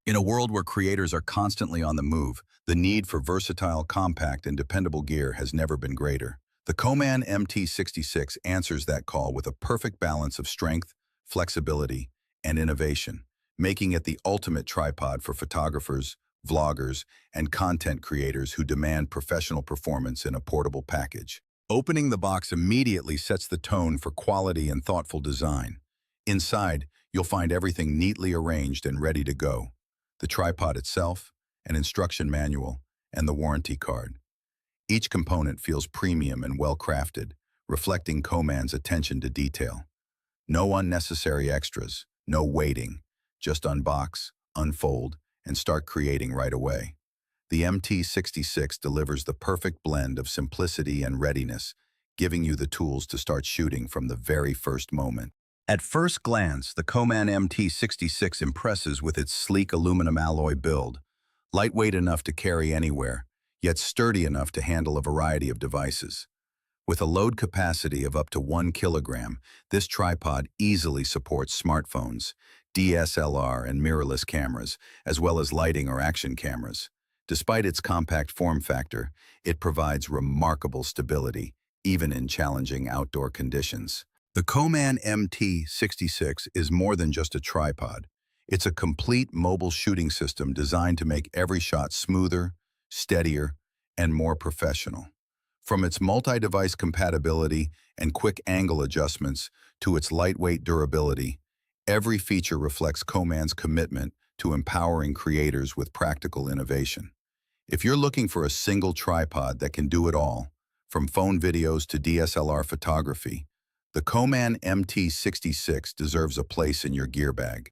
In a world where creators are constantly on the move, the need for versatile, compact, and dependable gear has never been greater. The COMAN MT66 answers that call with a perfect balance of strength, flexibility, and innovation, making it the ultimate tripod for photographers, vloggers, and content creators who demand professional performance in a portable package. Opening the box immediately sets the tone for quality and thoughtful design. Inside, you'll find everything neatly arranged and ready to go: the tripod itself, an instruction manual, and the warranty card. Each component feels premium and well-crafted, reflecting COMAN's attention to detail. No unnecessary extras, no waiting. Just unbox, unfold, and start creating right away. The MT66 delivers the perfect blend of simplicity and readiness, giving you the tools to start shooting from the very first moment. At first glance, the COMAN MT66 impresses with its sleek aluminum alloy build, lightweight enough to carry anywhere, yet sturdy enough to handle a variety of devices. With a load capacity of up to 1 kilogram, this tripod easily supports smartphones, DSLR and mirrorless cameras, as well as lighting or action cameras. Despite its compact form factor, it provides remarkable stability, even in challenging outdoor conditions. The COMAN MT66 is more than just a tripod. It's a complete mobile shooting system designed to make every shot smoother, steadier, and more professional. From its multi-device compatibility and quick angle adjustments to its lightweight durability, every feature reflects COMAN's commitment to empowering creators with practical innovation. If you're looking for a single tripod that can do it all, from phone videos to DSLR photography, the COMAN MT66 deserves a place in your gear bag.